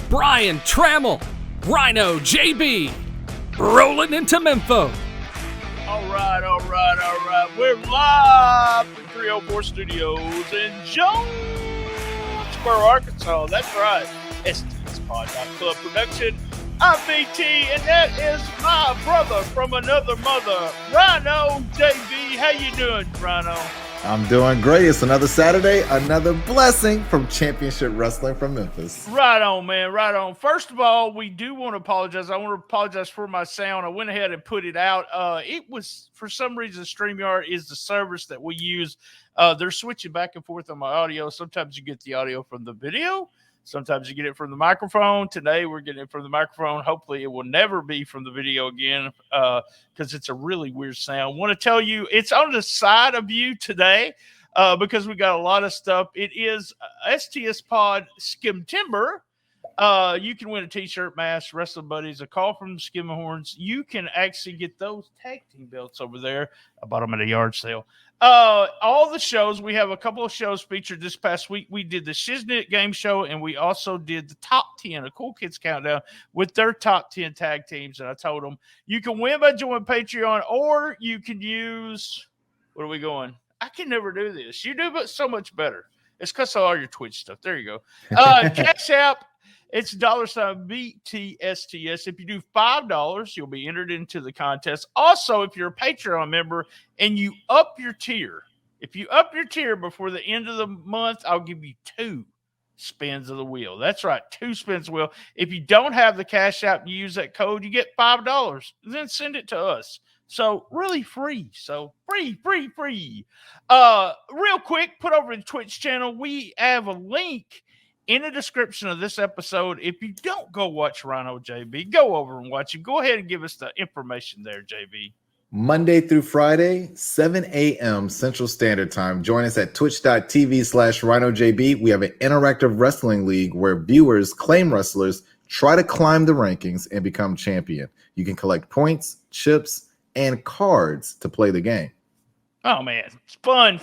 Brian Tramel, RynoJB, Rollin Into Mempho. All right. We're live from 304 Studios in Jonesboro, Arkansas. That's right. STS Pod.Club production. I'm BT, and that is my brother from another mother, RynoJB. How you doing, Rhino? I'm doing great. It's another Saturday, another blessing from Championship Wrestling from Memphis. Right on, man. Right on. First of all, we do want to apologize. I want to apologize for my sound. I went ahead and put it out. It was, for some reason, StreamYard is the service that we use. They're switching back and forth on my audio. Sometimes you get the audio from the video. Sometimes you get it from the microphone. Today, we're getting it from the microphone. Hopefully, it will never be from the video again because it's a really weird sound. I want to tell you, it's on the side of you today because we got a lot of stuff. It is STS Pod Skim Timber. You can win a T-shirt, mask, wrestling buddies, a call from the Skim Horns. You can actually get those tag team belts over there. I bought them at a yard sale. All the shows, we have a couple of shows featured this past week. We did the Shiznit game show, and we also did the top 10, a Cool Kids Countdown with their top 10 tag teams. And I told them you can win by joining Patreon, or you can use, what are we going? I can never do this. You do, but so much better. It's because of all your Twitch stuff. There you go. Cash App. It's $BTSTS. If you do $5, you'll be entered into the contest. Also, if you're a Patreon member and you up your tier, before the end of the month, I'll give you 2 spins of the wheel. That's right, 2 spins of the wheel. If you don't have the Cash App and you use that code, you get $5. Then send it to us. So really free. So free. Real quick, put over the Twitch channel. We have a link in the description of this episode. If you don't go watch RynoJB, go over and watch him. Go ahead and give us the information there, JB. Monday through Friday, 7 a.m. Central Standard Time. Join us at twitch.tv/RynoJB. We have an interactive wrestling league where viewers claim wrestlers, try to climb the rankings, and become champion. You can collect points, chips, and cards to play the game. Oh, man, it's fun.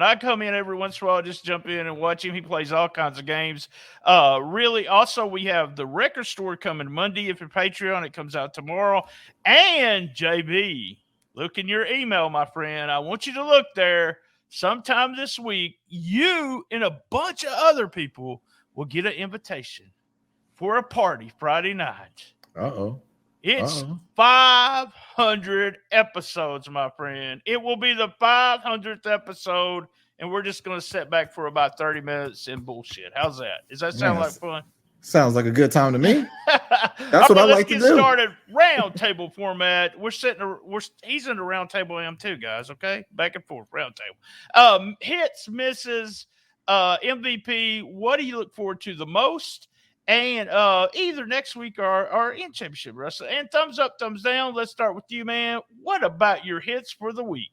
I come in every once in a while, just jump in and watch him. He plays all kinds of games. Really, also, we have the record store coming Monday. If you're Patreon, it comes out tomorrow. And, JB, look in your email, my friend. I want you to look there. Sometime this week, you and a bunch of other people will get an invitation for a party Friday night. Uh-oh. It's 500 episodes, my friend. It will be the 500th episode, and we're just going to sit back for about 30 minutes and bullshit. How's that? Does that sound like fun? Sounds like a good time to me. That's what I like to do. Let's get started. Round table format. He's in the round table. I am too, guys. Okay, back and forth. Round table. Hits, misses, MVP. What do you look forward to the most? And either next week or in Championship Wrestling. And thumbs up, thumbs down. Let's start with you, man. What about your hits for the week?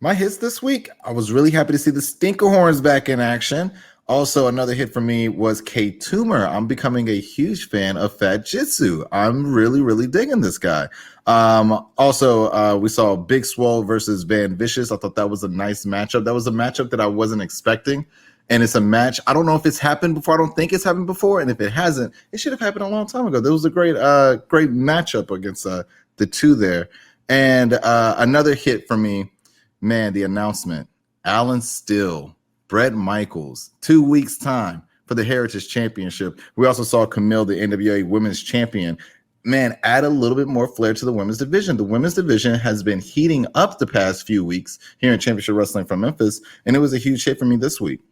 My hits this week, I was really happy to see the Stinkerhorns back in action. Also, another hit for me was K Toomer. I'm becoming a huge fan of Fat Jitsu. I'm really digging this guy. Also, we saw Big Swole versus Van Vicious. I thought that was a nice matchup. That was a matchup that I wasn't expecting. And it's a match. I don't know if it's happened before. I don't think it's happened before. And if it hasn't, it should have happened a long time ago. There was a great matchup against the two there. And another hit for me, man, the announcement. Alan Still, Brett Michaels, 2 weeks' time for the Heritage Championship. We also saw Camille, the NWA Women's Champion. Man, add a little bit more flair to the women's division. The women's division has been heating up the past few weeks here in Championship Wrestling from Memphis. And it was a huge hit for me this week.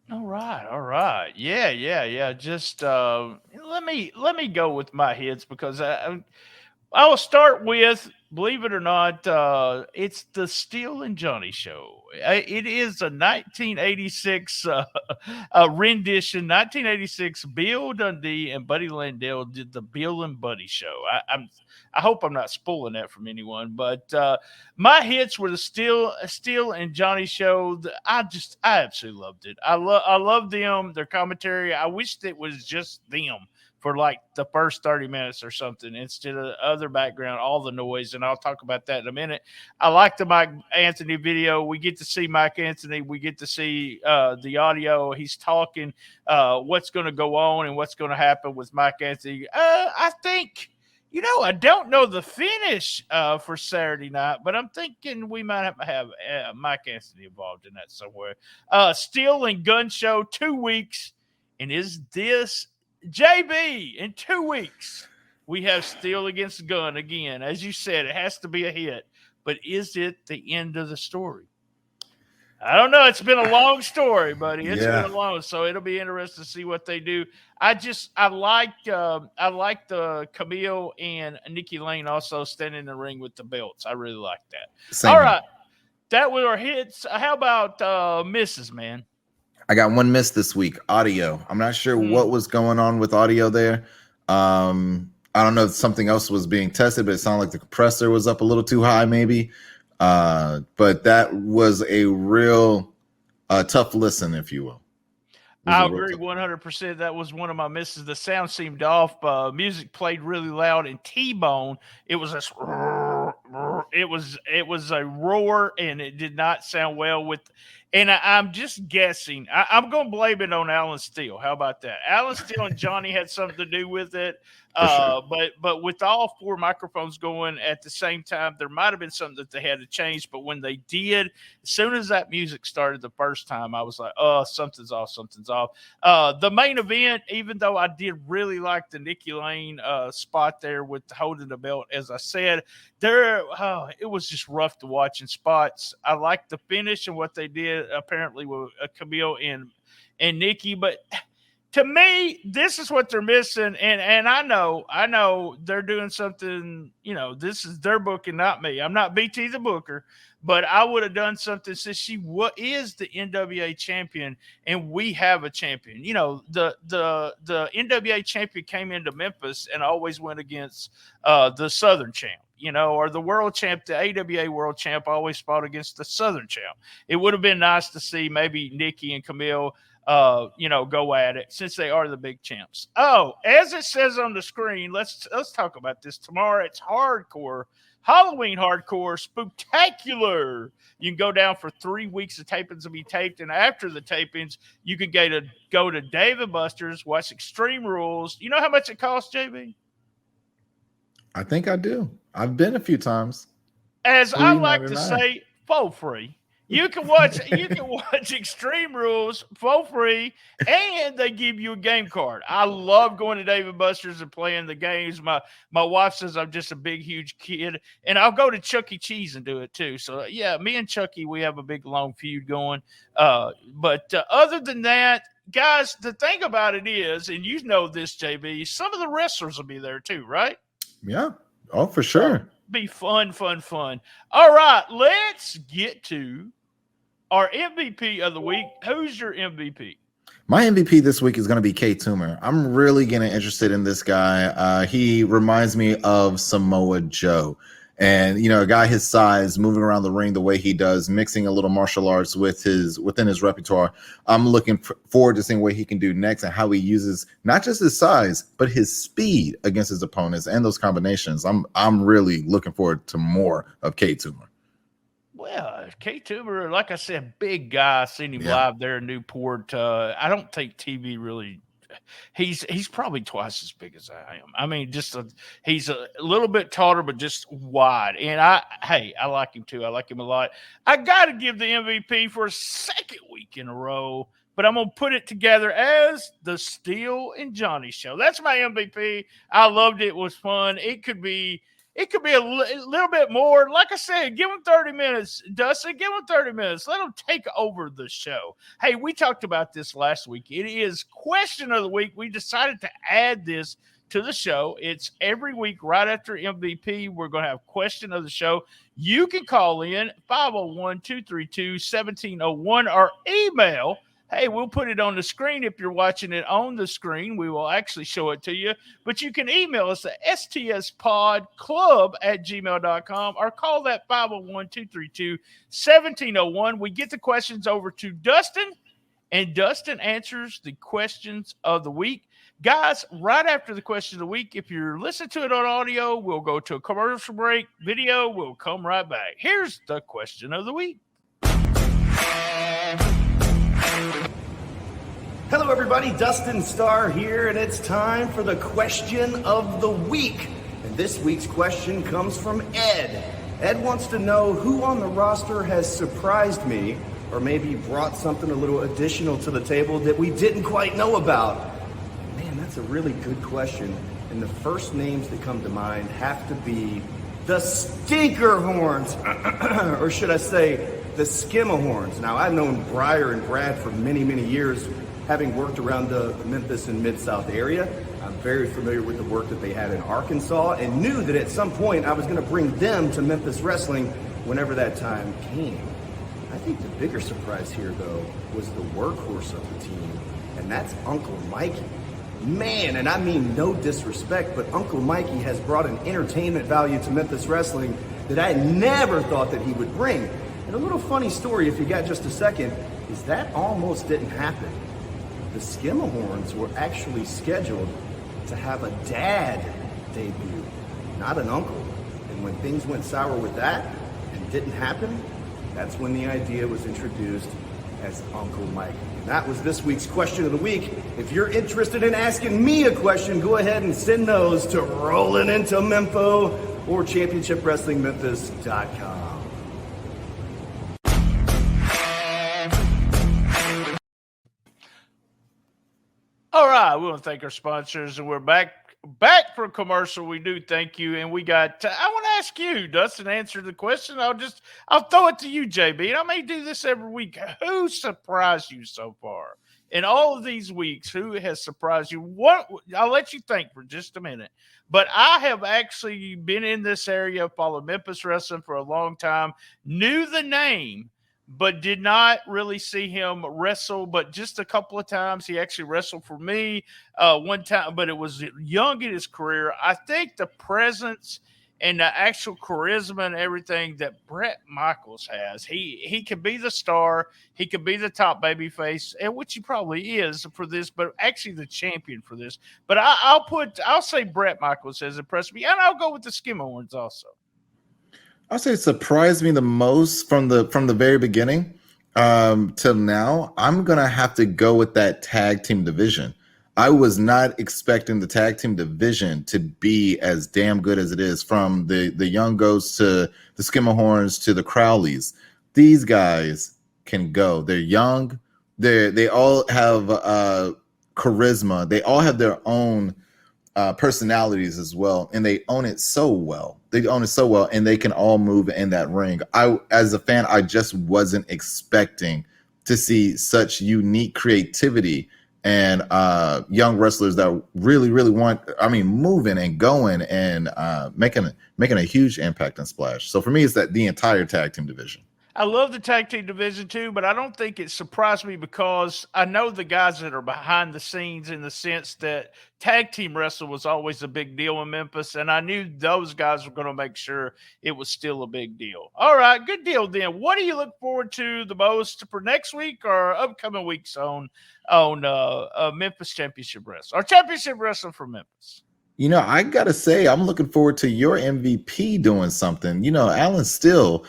All right. Yeah. Just let me go with my hits because I will start with, believe it or not, it's the Steel and Johnny show. It is a 1986 rendition. 1986. Bill Dundee and Buddy Landell did the Bill and Buddy show. I hope I'm not spoiling that from anyone, but my hits were the Steel and Johnny show. I absolutely loved it. I love them, their commentary. I wished it was just them for like the first 30 minutes or something instead of other background, all the noise. and I'll talk about that in a minute. I like the Mike Anthony video. We get to see Mike Anthony. We get to see the audio. He's talking what's going to go on and what's going to happen with Mike Anthony. I think, I don't know the finish for Saturday night, but I'm thinking we might have Mike Anthony involved in that somewhere. Steel and Gun Show, 2 weeks. And is this JB in 2 weeks? We have Steel against Gun again. As you said, it has to be a hit. But is it the end of the story? I don't know. It's been a long story, buddy. It's been a long, so it'll be interesting to see what they do. I like the Camille and Nikki Lane also standing in the ring with the belts. I really like that. Same. All right, that were our hits. How about misses, man? I got one miss this week. Audio. I'm not sure what was going on with audio there. I don't know if something else was being tested, but it sounded like the compressor was up a little too high, maybe. But that was a real tough listen, if you will. I agree 100%. That was one of my misses. The sound seemed off. Music played really loud, and T-Bone, it was a roar, and it did not sound well with. And I'm just guessing. I'm going to blame it on Alan Steele. How about that? Alan Steele and Johnny had something to do with it. Sure. But with all 4 microphones going at the same time, there might have been something that they had to change. But when they did, as soon as that music started the first time, I was like, oh, something's off. The main event, even though I did really like the Nikki Lane spot there with holding the belt, as I said, it was just rough to watch in spots. I liked the finish and what they did apparently with Camille and Nikki, but to me, this is what they're missing, and I know they're doing something. This is their booking, not me. I'm not BT the Booker, but I would have done something since she is the NWA champion, and we have a champion. The NWA champion came into Memphis and always went against the Southern champ. Or the world champ, the AWA world champ always fought against the Southern champ. It would have been nice to see maybe Nikki and Camille, go at it since they are the big champs. Oh, as it says on the screen, let's talk about this tomorrow. It's hardcore, Halloween hardcore, spectacular. You can go down for 3 weeks. The tapings will be taped, and after the tapings, you can go to Dave & Buster's, watch Extreme Rules. You know how much it costs, JB? I think I do. I've been a few times. As I like to say, for free. You can watch Extreme Rules for free, and they give you a game card. I love going to Dave & Buster's and playing the games. My wife says I'm just a big, huge kid, and I'll go to Chuck E. Cheese and do it too. So, yeah, me and Chucky, we have a big, long feud going. But other than that, guys, the thing about it is, and you know this, JB, some of the wrestlers will be there too, right? Yeah. Oh, for sure. Be fun. All right, let's get to our MVP of the week. Who's your MVP? My MVP this week is going to be K Toomer. I'm really getting interested in this guy. He reminds me of Samoa Joe. And, a guy his size, moving around the ring the way he does, mixing a little martial arts within his repertoire. I'm looking forward to seeing what he can do next and how he uses not just his size, but his speed against his opponents and those combinations. I'm really looking forward to more of K Toomer. Well, K Toomer, like I said, big guy. Seen him live there in Newport. I don't think TV really. He's probably twice as big as I am. I mean, he's a little bit taller, but just wide. And I like him too. I like him a lot. I got to give the MVP for a second week in a row, but I'm going to put it together as the Steel and Johnny show. That's my MVP. I loved it. It was fun. It could be a little bit more. Like I said, give them 30 minutes. Dustin, give them 30 minutes. Let them take over the show. Hey, we talked about this last week. It is Question of the Week. We decided to add this to the show. It's every week right after MVP. We're going to have Question of the Show. You can call in 501-232-1701 or email. Hey, we'll put it on the screen. If you're watching it on the screen, we will actually show it to you. But you can email us at stspodclub@gmail.com or call that 501-232-1701. We get the questions over to Dustin, and Dustin answers the questions of the week. Guys, right after the question of the week, if you're listening to it on audio, we'll go to a commercial break. Video, we'll come right back. Here's the question of the week. Hello, everybody. Dustin Starr here, and it's time for the question of the week. And this week's question comes from Ed. Ed wants to know who on the roster has surprised me or maybe brought something a little additional to the table that we didn't quite know about. Man, that's a really good question. And the first names that come to mind have to be the Stinker Horns, or should I say the Skimahorns. Now, I've known Briar and Brad for many, many years, having worked around the Memphis and Mid-South area. I'm very familiar with the work that they had in Arkansas and knew that at some point I was going to bring them to Memphis wrestling whenever that time came. I think the bigger surprise here, though, was the workhorse of the team, and that's Uncle Mikey. Man, and I mean no disrespect, but Uncle Mikey has brought an entertainment value to Memphis wrestling that I never thought that he would bring. And a little funny story, if you got just a second, is that almost didn't happen. The Skimahorns were actually scheduled to have a dad debut, not an uncle. And when things went sour with that and didn't happen, that's when the idea was introduced as Uncle Mike. And that was this week's question of the week. If you're interested in asking me a question, go ahead and send those to Rollin Into Mempho or ChampionshipWrestlingMemphis.com. All right, we want to thank our sponsors, and we're back for a commercial. We do thank you, and we got. I want to ask you, Dustin, answer the question. I'll throw it to you, JB, and I may do this every week. Who surprised you so far in all of these weeks? Who has surprised you? What? I'll let you think for just a minute. But I have actually been in this area, followed Memphis wrestling for a long time, knew the name, but did not really see him wrestle. But just a couple of times, he actually wrestled for me one time, but it was young in his career. I think the presence and the actual charisma and everything that Bret Michaels has, he could be the star, he could be the top babyface, and which he probably is for this, but actually the champion for this. But I'll say Bret Michaels has impressed me, and I'll go with the Skimahorns also. I'll say it surprised me the most from the very beginning till now. I'm gonna have to go with that tag team division. I was not expecting the tag team division to be as damn good as it is, from the Young Goats to the Skimahorns to the Crowleys. These guys can go. They're young. They all have charisma. They all have their own personalities as well, and they own it so well. And they can all move in that ring. As a fan, I just wasn't expecting to see such unique creativity and young wrestlers that really want, moving and going and making a huge impact and splash. So for me, it's that the entire tag team division. I love the tag team division too, but I don't think it surprised me because I know the guys that are behind the scenes, in the sense that tag team wrestling was always a big deal in Memphis, and I knew those guys were going to make sure it was still a big deal. All right, good deal then. What do you look forward to the most for next week or upcoming weeks on Memphis Championship Wrestling, or Championship Wrestling for Memphis? You know, I got to say, I'm looking forward to your MVP doing something. You know, Alan Still,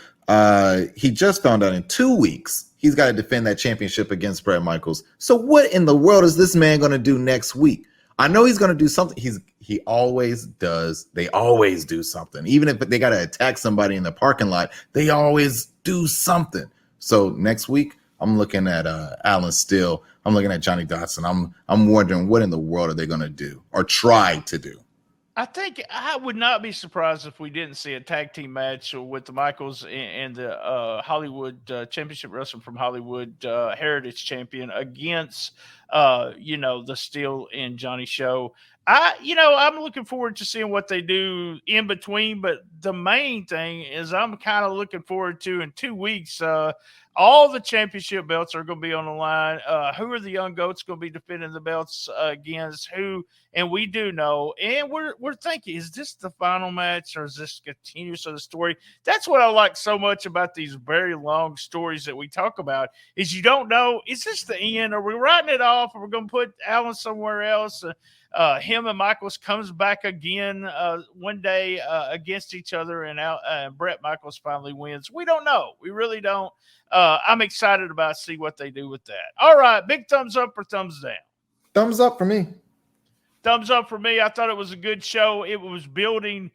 he just found out in 2 weeks he's got to defend that championship against Bret Michaels. So what in the world is this man going to do next week? I know he's going to do something. He always does. They always do something. Even if they got to attack somebody in the parking lot, they always do something. So next week, I'm looking at Alan Still. I'm looking at Johnny Dotson. I'm wondering what in the world are they going to do or try to do. I think I would not be surprised if we didn't see a tag team match with the Michaels and the Hollywood Championship Wrestling from Hollywood Heritage Champion against, the Steel and Johnny Show. I'm looking forward to seeing what they do in between, but the main thing is I'm kind of looking forward to, in 2 weeks, all the championship belts are going to be on the line. Who are the Young Goats going to be defending the belts against who? And we do know, and we're thinking, is this the final match or is this continuous of the story? That's what I like so much about these very long stories that we talk about, is you don't know, is this the end? Are we writing it off? off, and we're going to put Allen somewhere else. Him and Michaels comes back again one day against each other, and Brett Michaels finally wins. We don't know. We really don't. I'm excited about see what they do with that. All right, big thumbs up or thumbs down? Thumbs up for me. Thumbs up for me. I thought it was a good show. It was building.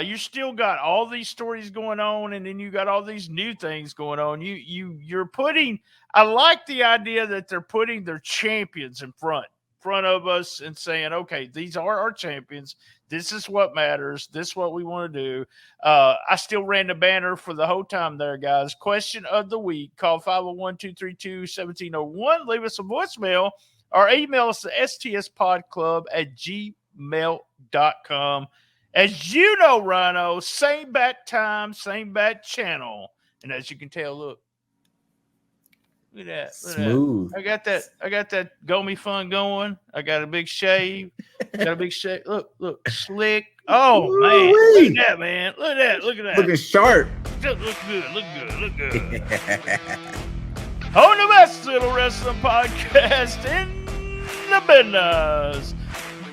You still got all these stories going on, and then you got all these new things going on. You're putting. I like the idea that they're putting their champions in front of us and saying, okay, these are our champions. This is what matters. This is what we want to do. I still ran the banner for the whole time there, guys. Question of the week. Call 501-232-1701. Leave us a voicemail or email us to stspodclub@gmail.com. As you know, Rhino, same bat time, same bat channel. And as you can tell, look at that. Smooth. I got that Gomi fun going. I got a big shave. Look, slick. Oh, man. Look at that, man. Look at that. Looking sharp. Look good. On the best little wrestling podcast in the business.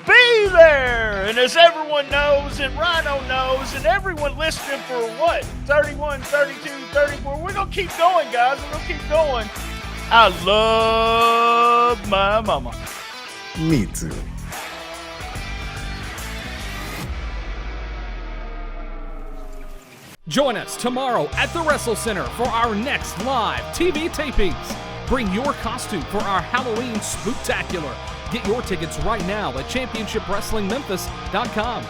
Be there. And as everyone knows, and Rhino knows, and everyone listening for what? 31, 32, 34. We're going to keep going, guys. We're going to keep going. I love my mama. Me too. Join us tomorrow at the Wrestle Center for our next live TV tapings. Bring your costume for our Halloween spooktacular. Get your tickets right now at ChampionshipWrestlingMemphis.com.